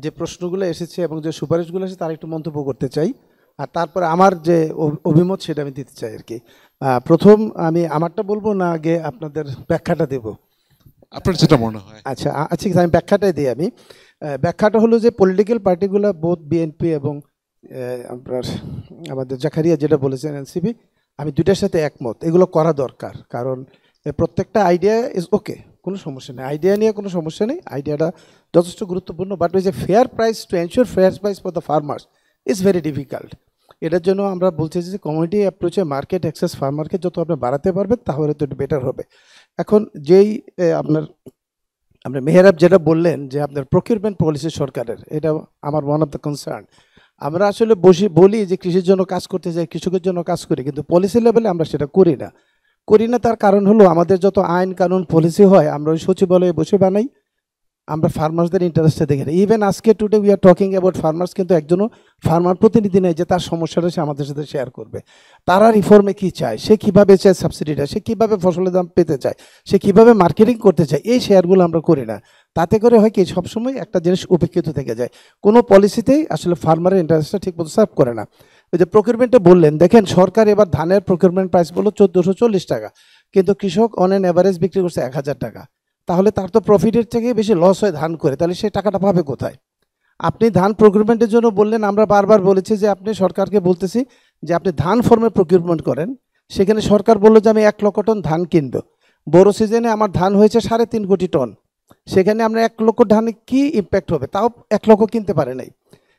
যে প্রশ্নগুলো এসেছে এবং যে সুপারিশগুলো এসেছে তার একটু মন্তব্য করতে চাই, আর তারপরে আমার যে অভিমত সেটা আমি দিতে চাই আর কি। প্রথম আমি আমারটা বলবো না আগে আপনাদের ব্যাখ্যাটা দেব? আপনার যেটা মনে হয়। আচ্ছা আচ্ছা, আমি ব্যাখ্যাটাই দিই। আমি ব্যাখ্যাটা হলো যে পলিটিক্যাল পার্টিগুলো বোধ বিএনপি এবং আপনার আমাদের জাকারিয়া যেটা বলেছেন এনসিপি, আমি দুইটার সাথে একমত, এগুলো করা দরকার। কারণ প্রত্যেকটা আইডিয়া ইজ ওকে, কোনো সমস্যা নেই, আইডিয়া নিয়ে কোনো সমস্যা নেই, আইডিয়াটা যথেষ্ট গুরুত্বপূর্ণ। বাট ওই যে fair price, to ensure fair price for the farmers is very difficult. এটার জন্য আমরা বলছি যে কমিউনিটি অ্যাপ্রোচে মার্কেট অ্যাক্সেস ফার্মারকে যত আপনি বাড়াতে পারবেন তাহলে তো একটু বেটার হবে। এখন যেই আপনার মেহরাব যেটা বললেন যে আপনার প্রকিউরমেন্ট পলিসি সরকারের, এটা আমার ওয়ান অফ দ্য কনসার্ন। আমরা আসলে বলি যে কৃষির জন্য কাজ করতে যাই, কৃষকের জন্য কাজ করি, কিন্তু পলিসি লেভেলে আমরা সেটা করি না। তার কারণ হলো আমাদের যত আইন কানুন পলিসি হয় আমরা ওই সচিবালয়ে বসে বানাই, আমরা ফার্মার্সদের ইন্টারেস্টে দেখি না। ইভেন আজকে today we are talking about farmers, কিন্তু একজনও ফার্মার প্রতিনিধি নেই যে তার সমস্যাটা সে আমাদের সাথে শেয়ার করবে। তারা রিফর্মে কী চায়, সে কীভাবে চায় সাবসিডিটা, সে কীভাবে ফসলের দাম পেতে চায়, সে কীভাবে মার্কেটিং করতে চায়, এই শেয়ারগুলো আমরা করি না। তাতে করে হয় কি, সবসময় একটা জিনিস উপেক্ষিত থেকে যায়, কোনো পলিসিতেই আসলে ফার্মারের ইন্টারেস্টটা ঠিকমতো সার্ভ করে না। ওই যে প্রকিউরমেন্টে বললেন, দেখেন সরকার এবার ধানের প্রকিউরমেন্ট প্রাইস বললো 1440 টাকা, কিন্তু কৃষক অন অ্যান অ্যাভারেজ বিক্রি করছে 1000 টাকা। তাহলে তার তো প্রফিটের থেকে বেশি লস হয় ধান করে, তাহলে সে টাকাটা পাবে কোথায়? আপনি ধান প্রকিউরমেন্টের জন্য বললেন, আমরা বারবার বলেছি যে আপনি সরকারকে বলতেছি যে আপনি ধান ফর্মে প্রকিউরমেন্ট করেন। সেখানে সরকার বললো যে আমি 1 লক্ষ টন ধান কিনবো, বড় সিজনে আমার ধান হয়েছে 3.5 কোটি টন, সেখানে আমরা 1 লক্ষ ধানে কি ইম্প্যাক্ট হবে? তাও 1 লক্ষ কিনতে পারে নাই।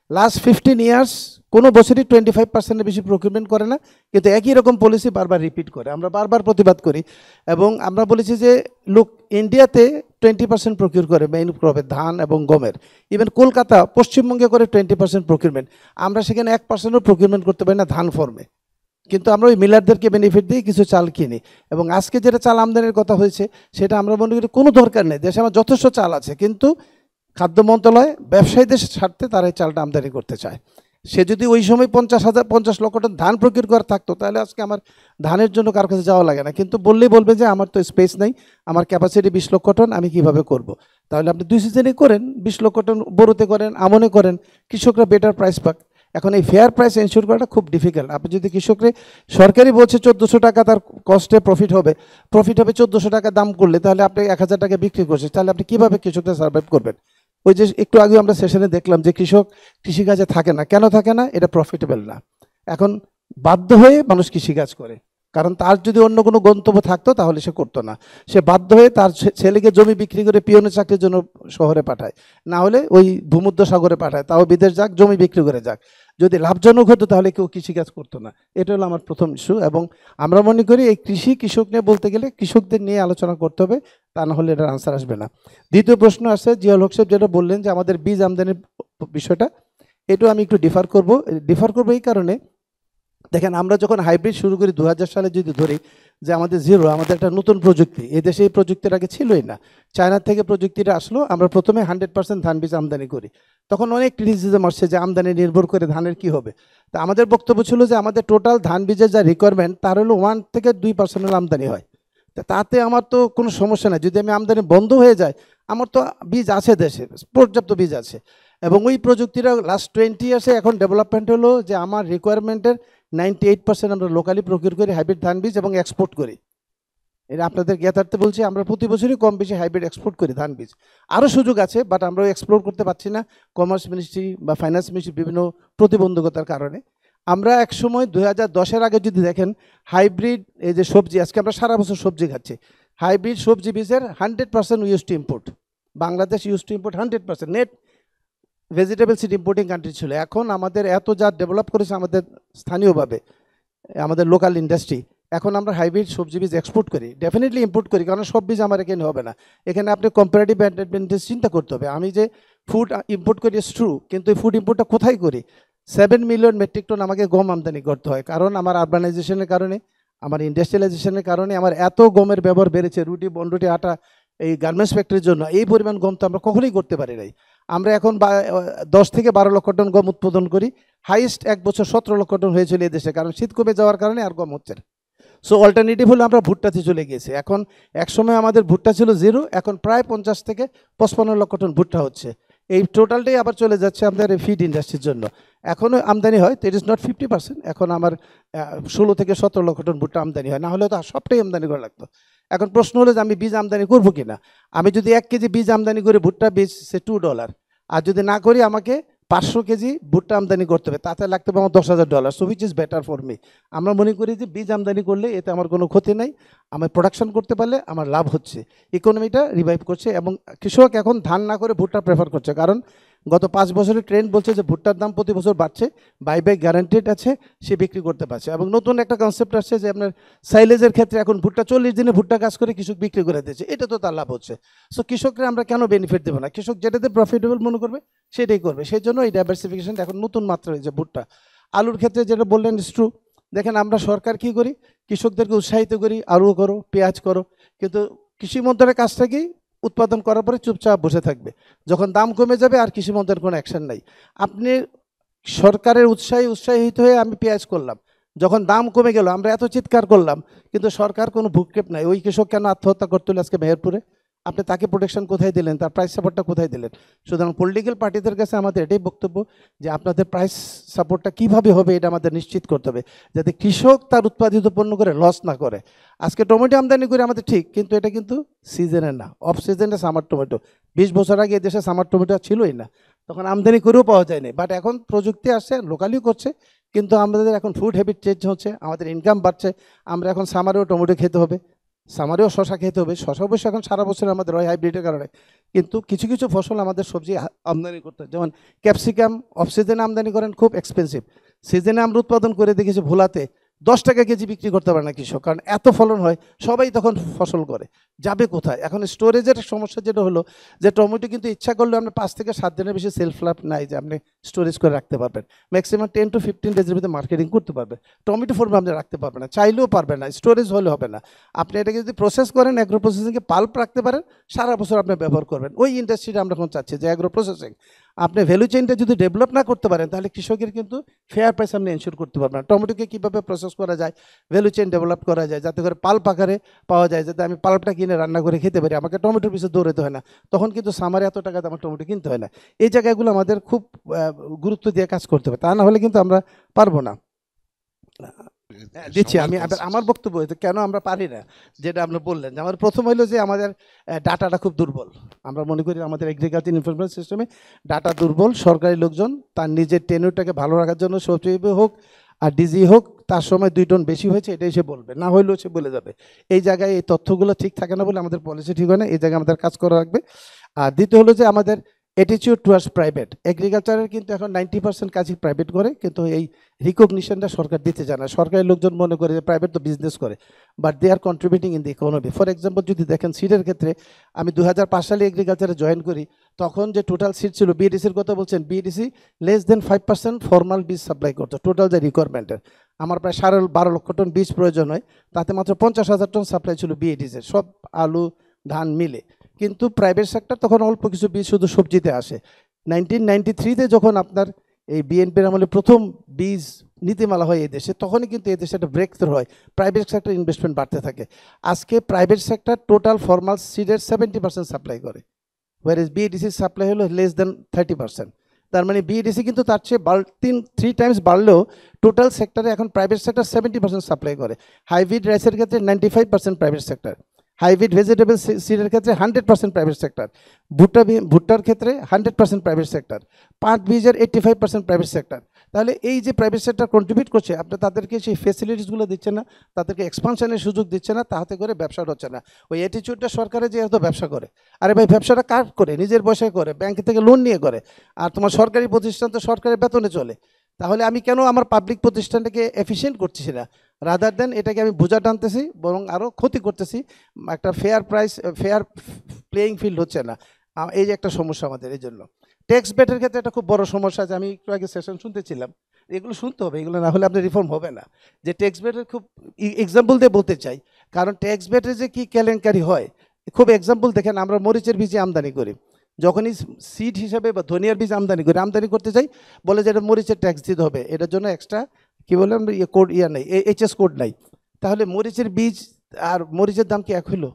লাস্ট 15 ইয়ার্স কোনো বছরই 25%-এর বেশি প্রকিউরমেন্ট করে না, কিন্তু একই রকম পলিসি বারবার রিপিট করে। আমরা বারবার প্রতিবাদ করি এবং আমরা বলেছি যে লোক ইন্ডিয়াতে 20% প্রকিউর করে মেইন ক্রপের ধান এবং গমের। ইভেন কলকাতা, পশ্চিমবঙ্গে করে 20% প্রকিউরমেন্ট, আমরা সেখানে 1%ও প্রকিউরমেন্ট করতে পারি না ধান ফর্মে। কিন্তু আমরা ওই মিলারদেরকে বেনিফিট দিয়ে কিছু চাল কিনি, এবং আজকে যেটা চাল আমদানির কথা হয়েছে সেটা আমরা মনে করি কোনো দরকার নেই, দেশে আমার যথেষ্ট চাল আছে, কিন্তু খাদ্য মন্ত্রণালয় ব্যবসায়ীদের স্বার্থে তারা এই চালটা আমদানি করতে চায়। সে যদি ওই সময় 50 লক্ষ টন ধান প্রকিউর করা থাকতো তাহলে আজকে আমার ধানের জন্য কার কাছে যাওয়া লাগে না, কিন্তু বললেই বলবে যে আমার তো স্পেস নেই, আমার ক্যাপাসিটি 20 লক্ষ টন, আমি কিভাবে করব? তাহলে আপনি 2 সিজনে করেন, 20 লক্ষ টন বড়োতে করেন, আমনে করেন, কৃষকরা বেটার প্রাইস পাক। এখন এই ফেয়ার প্রাইস এনশিওর করাটা খুব ডিফিকাল্ট। আপনি যদি কৃষকরে, সরকারি বলছে 1400 টাকা তার কস্টে প্রফিট হবে 1400 টাকা দাম করলে, তাহলে আপনি 1000 টাকা বিক্রি করছে, তাহলে আপনি কীভাবে কৃষকদের সার্ভাইভ করবেন? ওই যে একটু আগে আমরা সেশনে দেখলাম যে কৃষক কৃষিকাজে থাকে না, কেন থাকে না? এটা প্রফিটেবল না। এখন বাধ্য হয়ে মানুষ কৃষিকাজ করে, কারণ তার যদি অন্য কোনো গন্তব্য থাকতো তাহলে সে করতো না। সে বাধ্য হয়ে তার ছেলেকে জমি বিক্রি করে পিয়নের চাকরির জন্য শহরে পাঠায়, না হলে ওই ভূমধ্য সাগরে পাঠায়, তাও বিদেশ যাক, জমি বিক্রি করে যাক। যদি লাভজনক হতো তাহলে কেউ কৃষিকাজ করতো না। এটা হলো আমার প্রথম ইস্যু। এবং আমরা মনে করি এই কৃষক নিয়ে বলতে গেলে কৃষকদের নিয়ে আলোচনা করতে হবে, তা না হলে এটার আনসার আসবে না। দ্বিতীয় প্রশ্ন আসছে জিয়াউল হক সাহেব যেটা বললেন যে আমাদের বীজ আমদানির বিষয়টা, এটাও আমি একটু ডিফার করবো এই কারণে, দেখেন আমরা যখন হাইব্রিড শুরু করি 2000 সালে, যদি ধরি যে আমাদের আমাদের একটা নতুন প্রযুক্তি, এই দেশে এই প্রযুক্তির আগে ছিলই না, চায়না থেকে প্রযুক্তিটা আসলো, আমরা প্রথমে 100% ধান বীজ আমদানি করি। তখন অনেক ক্রিটিসিজম আসছে যে আমদানি নির্ভর করে ধানের কি হবে। তা আমাদের বক্তব্য ছিল যে আমাদের টোটাল ধান বীজের যা রিকোয়ারমেন্ট তার হলো 1 থেকে 2% আমদানি হয়, তাতে আমার তো কোনো সমস্যা নাই। যদি আমি আমদানি বন্ধ হয়ে যায়, আমার তো বীজ আছে দেশে, পর্যাপ্ত বীজ আছে। এবং ওই প্রযুক্তিটা লাস্ট 20 ইয়ার্সে এখন ডেভেলপমেন্ট হলো যে আমার রিকোয়ারমেন্টের 98% আমরা লোকালি প্রকিউর করি হাইব্রিড ধান বীজ এবং এক্সপোর্ট করি। এটা আপনাদের জ্ঞাতার্থে বলছি, আমরা প্রতি বছরই কম বেশি হাইব্রিড এক্সপোর্ট করি ধান বীজ। আরও সুযোগ আছে, বাট আমরা এক্সপ্লোর করতে পারছি না, কমার্স মিনিস্ট্রি বা ফাইন্যান্স মিনিস্ট্রি বিভিন্ন প্রতিবন্ধকতার কারণে। আমরা একসময় 2010-এর আগে যদি দেখেন, হাইব্রিড এই যে সবজি, আজকে আমরা সারা বছর সবজি খাচ্ছি, হাইব্রিড সবজি বীজের 100% use to import. Bangladesh use to import 100%, net vegetable seed importing country ছিল। এখন আমাদের এত যা ডেভেলপ করেছে আমাদের স্থানীয়ভাবে, আমাদের লোকাল ইন্ডাস্ট্রি, এখন আমরা হাইব্রিড সবজি বীজ এক্সপোর্ট করি, ডেফিনেটলি ইম্পোর্ট করি, কারণ সব বীজ আমার এখানে হবে না। এখানে আপনি কম্পারেটিভ অ্যাডভান্টেজ চিন্তা করতে হবে। আমি যে ফুড ইম্পোর্ট করি ইটস ট্রু, কিন্তু এই ফুড ইম্পোর্টটা কোথায় করি? 7 মিলিয়ন মেট্রিক টন আমাকে গম আমদানি করতে হয়, কারণ আমার আরবানাইজেশনের কারণে, আমার ইন্ডাস্ট্রিয়ালাইজেশনের কারণে আমার এত গমের ব্যবহার বেড়েছে, রুটি বনরুটি আটা এই গার্মেন্টস ফ্যাক্টরির জন্য। এই পরিমাণ গম তো আমরা কখনোই করতে পারি নাই। আমরা এখন 10 থেকে 12 লক্ষ টন গম উৎপাদন করি, হাইয়েস্ট এক বছর 17 লক্ষ টন হয়েছিল এই দেশে, কারণ শীত কমে যাওয়ার কারণে আর গম হচ্ছে না। সো অল্টারনেটিভ হলো আমরা ভুট্টাতে চলে গিয়েছি। এখন একসময় আমাদের ভুট্টা ছিল 0, এখন প্রায় 50 থেকে 55 লক্ষ টন ভুট্টা হচ্ছে। এই টোটালটাই আবার চলে যাচ্ছে আমাদের ফিড ইন্ডাস্ট্রির জন্য। এখনও আমদানি হয়, ইট ইজ নট 50%। এখন আমার 16 থেকে 17 লক্ষ টন ভুট্টা আমদানি হয়, না হলে তো সবটাই আমদানি করা লাগতো। এখন প্রশ্ন হলো যে আমি বীজ আমদানি করবো কিনা। আমি যদি 1 কেজি বীজ আমদানি করে ভুট্টা বীজ সে $2, আর যদি না করি আমাকে 500 কেজি ভুট্টা আমদানি করতে হবে, তাতে লাগতে হবে আমার $10,000, so which is better for me. আমরা মনে করি যে বীজ আমদানি করলে এতে আমার কোনো ক্ষতি নাই, আমি প্রোডাকশন করতে পারলে আমার লাভ হচ্ছে, ইকোনমিটা রিভাইভ করছে। এবং কৃষক এখন ধান না করে ভুট্টা প্রেফার করছে, কারণ গত 5 বছরের ট্রেন্ড বলছে যে ভুট্টার দাম প্রতি বছর বাড়ছে, বাইব্যাক গ্যারান্টেড আছে, সে বিক্রি করতে পারছে। এবং নতুন একটা কনসেপ্ট আসছে যে আপনার সাইলেজের ক্ষেত্রে এখন ভুট্টা 40 দিনে ভুট্টা কাজ করে কৃষক বিক্রি করে দিচ্ছে, এটা তো তার লাভ হচ্ছে। সো কৃষকরা আমরা কেন বেনিফিট দেবো না, কৃষক যেটাতে প্রফিটেবল মনে করবে সেটাই করবে। সেই জন্য এই ডাইভার্সিফিকেশন এখন নতুন মাত্রা হয়েছে ভুট্টা। আলুর ক্ষেত্রে যেটা বললেন ইজ ট্রু। দেখেন আমরা সরকার কি করি, কৃষকদেরকে উৎসাহিত করি আলু করো, পেঁয়াজ করো, কিন্তু কৃষি মন্ত্রণের কাজটা কি, উৎপাদন করার পরে চুপচাপ বসে থাকবে, যখন দাম কমে যাবে আর কৃষি মন্ত্রণের কোনো অ্যাকশন নাই। আপনি সরকারের উৎসাহিত হয়ে আমি পেঁয়াজ করলাম, যখন দাম কমে গেল আমরা এত চিৎকার করলাম, কিন্তু সরকার কোনো ভূক্ষেপ নাই। ওই কৃষক কেন আত্মহত্যা করতে হলো আজকে মেহেরপুরে, আপনি তাকে প্রোটেকশন কোথায় দিলেন, তার প্রাইস সাপোর্টটা কোথায় দিলেন? সুতরাং পলিটিক্যাল পার্টিদের কাছে আমাদের এটাই বক্তব্য যে আপনাদের প্রাইস সাপোর্টটা কীভাবে হবে এটা আমাদের নিশ্চিত করতে হবে, যাতে কৃষক তার উৎপাদিত পণ্য করে লস না করে। আজকে টমেটো আমদানি করে আমাদের ঠিক, কিন্তু এটা কিন্তু সিজনের না, অফ সিজনে সামার টমেটো। 20 বছর আগে দেশে সামার টমেটো ছিলই না, তখন আমদানি করেও পাওয়া যায়নি। বাট এখন প্রযুক্তি আসছে, লোকালিও করছে, কিন্তু আমাদের এখন ফুড হ্যাবিট চেঞ্জ হচ্ছে, আমাদের ইনকাম বাড়ছে, আমরা এখন সামারেও টমেটো খেতে হবে, সামারেও শশা খেতে হবে। শশা অবশ্য এখন সারা বছর আমাদের হয় হাইব্রিডের কারণে, কিন্তু কিছু কিছু ফসল আমাদের সবজি আমদানি করতে হয়, যেমন ক্যাপসিকাম অফ সিজনে আমদানি করেন, খুব এক্সপেন্সিভ। সিজনে আমরা উৎপাদন করে দেখেছি ভোলাতে 10 টাকা কেজি বিক্রি করতে পারে না কৃষক, কারণ এত ফলন হয়, সবাই তখন ফসল করে, যাবে কোথায়? এখন স্টোরেজের সমস্যা যেটা হলো যে টমেটো কিন্তু ইচ্ছা করলে আপনি 5 থেকে 7 দিনের বেশি সেলফ লাইফ নাই যে আপনি স্টোরেজ করে রাখতে পারবেন। ম্যাক্সিমাম 10 to 15 ডেজের ভিতরে মার্কেটিং করতে পারবে, টমেটো ফর্মে আপনি রাখতে পারবেন না, চাইলেও পারবেন না, স্টোরেজ হলে হবে না। আপনি এটাকে যদি প্রসেস করেন, অ্যাগ্রো প্রসেসিংকে পাল্প রাখতে পারেন, সারা বছর আপনি ব্যবহার করবেন। ওই ইন্ডাস্ট্রিটা আমরা এখন চাচ্ছি যে অ্যাগ্রো প্রসেসিং, আপনি ভ্যালু চেইনটা যদি ডেভেলপ না করতে পারেন তাহলে কৃষকের কিন্তু ফেয়ার প্রাইস আপনি এনশিওর করতে পারবেন না। টমেটোকে কীভাবে প্রসেস করা যায়, ভ্যালু চেইন ডেভেলপ করা যায়, যাতে করে পাল্প আকারে পাওয়া যায়, যাতে আমি পাল্পটা কিনে রান্না করে খেতে পারি, আমাকে টমেটোর পিছনে দৌড়াতে হয় না, তখন কিন্তু সামারে এত টাকাতে আমার টমেটো কিনতে হয় না। এই জায়গাগুলো আমাদের খুব গুরুত্ব দিয়ে কাজ করতে হবে, তা না হলে কিন্তু আমরা পারবো না। দিচ্ছি আমি আমার বক্তব্য কেন আমরা পারি না, যেটা আপনি বললেন যে আমার প্রথম হইলো যে আমাদের ডাটাটা খুব দুর্বল। আমরা মনে করি আমাদের এগ্রিকালচার ইনফরমেশন সিস্টেমে ডাটা দুর্বল। সরকারি লোকজন তার নিজের টেনিউরটাকে ভালো রাখার জন্য সচিব হোক আর ডিজি হোক, তার সময় 2 টন বেশি হয়েছে এটাই সে বলবে, না হইলেও সে বলে যাবে। এই জায়গায় এই তথ্যগুলো ঠিক থাকে না বলে আমাদের পলিসি ঠিক হয় না, এই জায়গায় আমাদের কাজ করা রাখবে। আর দ্বিতীয় হলো যে আমাদের অ্যাটিচিউড টুয়ার্ডস প্রাইভেট। এগ্রিকালচারের কিন্তু এখন 90% কাজই প্রাইভেট করে, কিন্তু এই রিকগনিশনটা সরকার দিতে চায় না। সরকারি লোকজন মনে করে যে প্রাইভেট তো বিজনেস করে, but they are contributing in the economy. For example যদি দেখেন সিডের ক্ষেত্রে, আমি 2005 সালে এগ্রিকালচারে জয়েন করি, তখন যে টোটাল সিড ছিল, বিএডিসির কথা বলছেন, বিএডিসি লেস দেন 5% ফর্মাল বীজ সাপ্লাই করতো টোটাল যে রিকোয়ারমেন্টের। আমার প্রায় 12 লক্ষ টন বীজ প্রয়োজন হয়, তাতে মাত্র 50,000 টন সাপ্লাই ছিল বিএডিসির, সব আলু ধান মিলে। কিন্তু প্রাইভেট সেক্টর তখন অল্প কিছু বীজ শুধু সবজিতে আসে। 1993-তে যখন আপনার এই বিএনপির আমলে প্রথম বীজ নীতিমালা হয় এই দেশে, তখনই কিন্তু এই দেশে একটা ব্রেক থ্রু হয়, প্রাইভেট সেক্টর ইনভেস্টমেন্ট বাড়তে থাকে। আজকে প্রাইভেট সেক্টর টোটাল ফর্মাল সিডের 70% সাপ্লাই করে, whereas বিএডিসির সাপ্লাই হলো লেস দেন 30%। তার মানে বিএডিসি কিন্তু তার চেয়ে 3 টাইমস বাড়লেও টোটাল সেক্টরে এখন প্রাইভেট সেক্টর 70% সাপ্লাই করে। হাইব্রিড রাইসের ক্ষেত্রে 95% প্রাইভেট সেক্টর, হাইব্রিড ভেজিটেবল সিডের ক্ষেত্রে 100% প্রাইভেট সেক্টর, ভুট্টার ক্ষেত্রে 100% প্রাইভেট সেক্টর, পাট বীজের 85% প্রাইভেট সেক্টর। তাহলে এই যে প্রাইভেট সেক্টর কন্ট্রিবিউট করছে, আপনি তাদেরকে সেই ফেসিলিটিসগুলো দিচ্ছে না, তাদেরকে এক্সপানশনের সুযোগ দিচ্ছে না, তাহাতে করে ব্যবসা হচ্ছে না। ওই অ্যাটিচিউডটা সরকারে যে এত ব্যবসা করে, আরে ভাই ব্যবসাটা কার করে? নিজের পয়সায় করে, ব্যাংক থেকে লোন নিয়ে করে। আর তোমার সরকারি প্রতিষ্ঠান তো সরকারের বেতনে চলে, তাহলে আমি কেন আমার পাবলিক প্রতিষ্ঠানটাকে এফিশিয়েন্ট করছি না? রাদার দেন এটাকে আমি বোঝা টানতেছি, বরং আরও ক্ষতি করতেছি। একটা fair price, fair playing field হচ্ছে না, এই যে একটা সমস্যা আমাদের। এই জন্য ট্যাক্স বেটের ক্ষেত্রে একটা খুব বড় সমস্যা আছে। আমি একটু আগে সেশন শুনতেছিলাম, এগুলো শুনতে হবে, এগুলো না হলে আপনার রিফর্ম হবে না। যে ট্যাক্স বেটের খুব এক্সাম্পল দিয়ে বলতে চাই, কারণ ট্যাক্স বেটের যে কী কেলেঙ্কারি হয়, খুব এক্সাম্পল দেখেন, আমরা মরিচের বীজ আমদানি করি, যখনই সিড হিসাবে বা ধনিয়ার বীজ আমদানি করতে চাই, বলে যে এটা মরিচের ট্যাক্স দিতে হবে, এটার জন্য এক্সট্রা কী বলে কোড নেই, এইচএস কোড নাই। তাহলে মরিচের বীজ আর মরিচের দাম কি এক হইলো?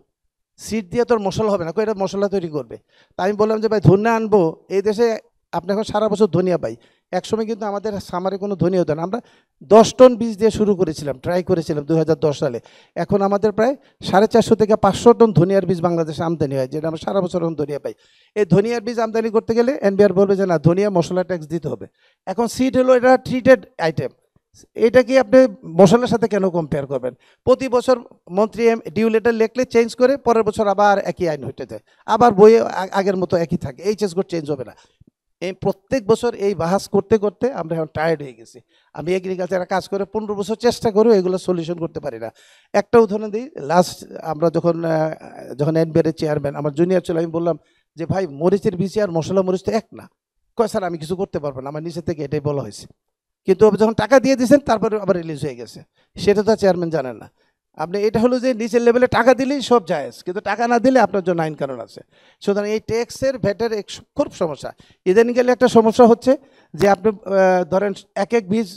সিড দিয়ে তোর মশলা হবে না, কই এটা মশলা তৈরি করবে। তা আমি বললাম যে ভাই ধনিয়া আনবো, এই দেশে আপনি এখন সারা বছর ধনিয়া পাই, একসময় কিন্তু আমাদের সামারে কোনো ধনিয়া হতো না। আমরা 10 টন বীজ দিয়ে শুরু করেছিলাম, ট্রাই করেছিলাম 2010 সালে। এখন আমাদের প্রায় 450 থেকে 500 টন ধনিয়ার বীজ বাংলাদেশে আমদানি হয়, যেটা আমরা সারা বছর এখন ধনিয়া পাই। এই ধনিয়ার বীজ আমদানি করতে গেলে এনবিআর বলবে যে না, ধনিয়া মশলা ট্যাক্স দিতে হবে। এখন সিড হলো এটা ট্রিটেড আইটেম, এটা কি আপনি মশলার সাথে কেন কম্পেয়ার করবেন? প্রতি বছর মন্ত্রী ডিউ লেটার লিখলে চেঞ্জ করে, পরের বছর আবার একই আইন হতে যায়, আবার বইয়ে আগের মতো একই থাকে, এইচএস কোড চেঞ্জ হবে না। এই প্রত্যেক বছর এই বাহাস করতে করতে আমরা এখন টায়ার্ড হয়ে গেছি। আমি এগ্রিকালচারে কাজ করে 15 বছর চেষ্টা করেও এগুলো সলিউশন করতে পারি না। একটা উদাহরণ দিই, লাস্ট আমরা যখন এনবিআর চেয়ারম্যান আমার জুনিয়র ছিল, আমি বললাম যে ভাই মরিচের বীজ আর মশলা মরিচ তো এক না। কয় স্যার আমি কিছু করতে পারবো না, আমার নিচে থেকে এটাই বলা হয়েছে। কিন্তু যখন টাকা দিয়ে দিয়েছেন তারপরে আবার রিলিজ হয়ে গেছে, সেটা তো চেয়ারম্যান জানেন না। আপনি এটা হলো যে নিচের লেভেলে টাকা দিলেই সব জায়েজ, কিন্তু টাকা না দিলে আপনার জন্য আইন কানুন আছে। সুতরাং এই ট্যাক্সের ভ্যাটের খুব সমস্যা। ইদানিং গেলে একটা সমস্যা হচ্ছে যে আপনি ধরেন এক এক বীজ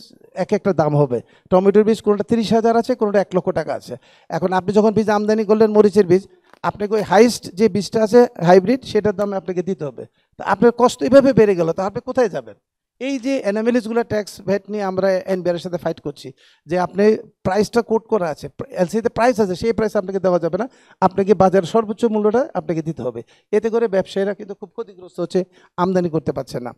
এক একটা দাম হবে। টমেটোর বীজ কোনোটা 30,000 আছে, কোনোটা 1 লক্ষ টাকা আছে। এখন আপনি যখন বীজ আমদানি করলেন মরিচের বীজ, আপনাকে ওই হাইস্ট যে বীজটা আছে হাইব্রিড, সেটার দামে আপনাকে দিতে হবে। তা আপনার কষ্ট এইভাবে বেড়ে গেল, তা আপনি কোথায় যাবেন? এই যে অ্যানামেলিসগুলো ট্যাক্স ভ্যাট নিয়ে আমরা এনবিআরের সাথে ফাইট করছি, যে আপনি প্রাইসটা কোট করা আছে, এলসিতে প্রাইস আছে, সেই প্রাইস আপনাকে দেওয়া যাবে না, আপনাকে বাজারের সর্বোচ্চ মূল্যটা আপনাকে দিতে হবে। এতে করে ব্যবসায়ীরা কিন্তু খুব ক্ষতিগ্রস্ত হচ্ছে, আমদানি করতে পারছে না।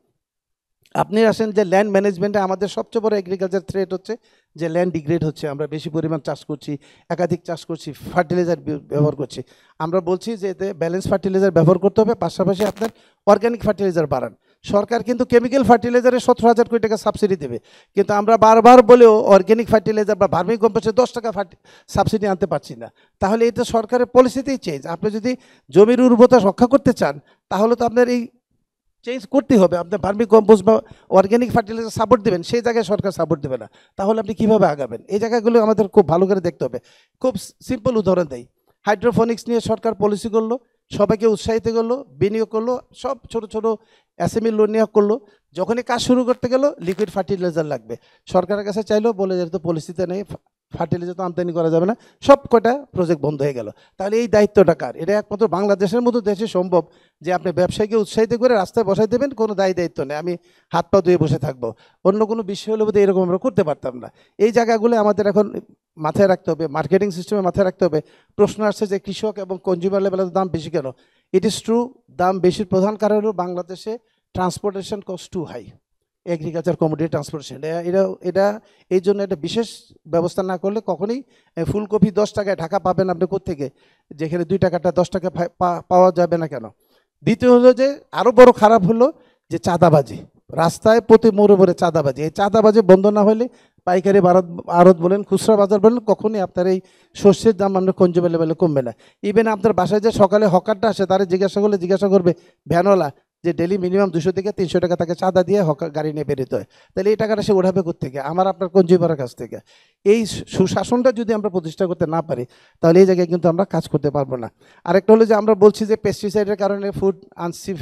আপনি আসেন যে ল্যান্ড ম্যানেজমেন্টে আমাদের সবচেয়ে বড় এগ্রিকালচার থ্রেট হচ্ছে যে ল্যান্ড ডিগ্রেড হচ্ছে, আমরা বেশি পরিমাণ চাষ করছি, একাধিক চাষ করছি, ফার্টিলাইজার ব্যবহার করছি। আমরা বলছি যে এতে ব্যালেন্স ফার্টিলাইজার ব্যবহার করতে হবে, পাশাপাশি আপনার অর্গানিক ফার্টিলাইজার বাড়ান। সরকার কিন্তু কেমিক্যাল ফার্টিলাইজারে 17,000 কোটি টাকা সাবসিডি দেবে, কিন্তু আমরা বারবার বলেও অর্গানিক ফার্টিলাইজার বা ভার্মি কম্পোস্টে 10 টাকা সাবসিডি আনতে পারছি না। তাহলে এটা সরকারের পলিসিতেই চেঞ্জ। আপনি যদি জমির উর্বরতা রক্ষা করতে চান, তাহলে তো আপনার এই চেঞ্জ করতেই হবে। আপনি ভার্মি কম্পোস্ট বা অর্গ্যানিক ফার্টিলাইজার সাপোর্ট দেবেন, সেই জায়গায় সরকার সাপোর্ট দেবে না, তাহলে আপনি কীভাবে আগাবেন? এই জায়গাগুলো আমাদের খুব ভালো করে দেখতে হবে। খুব সিম্পল উদাহরণ দেয়, হাইড্রোফোনিক্স নিয়ে সরকার পলিসি করলো, সবাইকে উৎসাহিত করলো, বিনিয়োগ করলো, সব ছোট ছোট এসএমই লোন নিয়োগ করলো। যখনই কাজ শুরু করতে গেল লিকুইড ফার্টিলাইজার লাগবে, সরকারের কাছে চাইলো, বলে যেহেতু পলিসিতে নেই, ফার্টিলাইজার তো আমদানি করা যাবে না, সব কটা প্রজেক্ট বন্ধ হয়ে গেল। তাহলে এই দায়িত্বটা কার? এটা একমাত্র বাংলাদেশের মতো দেশে সম্ভব যে আপনি ব্যবসায়ীকে উৎসাহিত করে রাস্তায় বসাই দেবেন, কোনো দায়িত্ব নেই, আমি হাত পা ধুয়ে বসে থাকবো। অন্য কোনো বিষয় হলে বোধহয় এরকম আমরা করতে পারতাম না। এই জায়গাগুলো আমাদের এখন মাথায় রাখতে হবে, মার্কেটিং সিস্টেমে মাথায় রাখতে হবে। প্রশ্ন আসছে যে কৃষক এবং কনজিউমার লেভেলের দাম বেশি কেন? ইট ইজ ট্রু, দাম বেশির প্রধান কারণ হলো বাংলাদেশে transportation cost too high, agriculture commodity transportation. এটা এই জন্য একটা বিশেষ ব্যবস্থা না করলে কখনোই ফুলকপি 10 টাকায় ঢাকা পাবেন আপনি কোত্থেকে, যেখানে 2 টাকাটা 10 টাকা পাওয়া যাবে না কেন? দ্বিতীয় হলো যে আরও বড় খারাপ হলো যে চাঁদাবাজি, রাস্তায় প্রতি মোড়ে মোড়ে চাঁদাবাজি। এই চাঁদাবাজি বন্ধ না হলে পাইকারি আড়ত বলেন, খুচরা বাজার বলেন, কখনই আপনার এই শস্যের দাম আপনার কনজিউমার লেভেলে কমবে না। ইভেন আপনার বাসায় যে সকালে হকারটা আসে, তারা জিজ্ঞাসা করবে ভ্যানওয়ালা যে ডেলি মিনিমাম 200 থেকে 300 টাকা তাকে চাঁদা দিয়ে হকার গাড়ি নিয়ে বেরোতে হয়। তাহলে এই টাকাটা সে ওঠাবে কোত্থেকে? আমার আপনার কনজিউমারের কাছ থেকে। এই সুশাসনটা যদি আমরা প্রতিষ্ঠা করতে না পারি, তাহলে এই জায়গায় কিন্তু আমরা কাজ করতে পারবো না। আরেকটা হলো যে আমরা বলছি যে পেস্টিসাইডের কারণে ফুড আনসেফ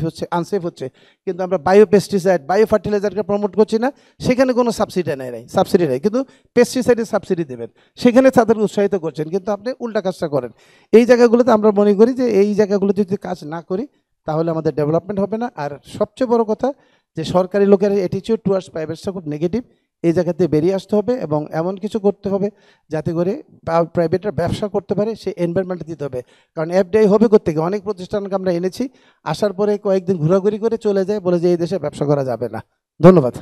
হচ্ছে, কিন্তু আমরা বায়ো পেস্টিসাইড, বায়ো ফার্টিলাইজারকে প্রমোট করছি না, সেখানে কোনো সাবসিডি নেই, কিন্তু পেস্টিসাইডের সাবসিডি দেবেন, সেখানে তাদেরকে উৎসাহিত করছেন, কিন্তু আপনি উল্টা কাজটা করেন। এই জায়গাগুলোতে আমরা মনে করি যে এই জায়গাগুলোতে যদি কাজ না করি, তাহলে আমাদের ডেভেলপমেন্ট হবে না। আর সবচেয়ে বড় কথা যে সরকারি লোকের অ্যাটিটিউড টুয়ার্ডস প্রাইভেটটা খুব নেগেটিভ, এই জায়গাতে বেরিয়ে আসতে হবে এবং এমন কিছু করতে হবে যাতে করে প্রাইভেটরা ব্যবসা করতে পারে, সেই এনভায়রনমেন্ট দিতে হবে। কারণ এফডিআই হবে কোত্থেকে? অনেক প্রতিষ্ঠানকে আমরা এনেছি, আসার পরে কয়েকদিন ঘোরাঘুরি করে চলে যায়, বলে যে এই দেশে ব্যবসা করা যাবে না। ধন্যবাদ।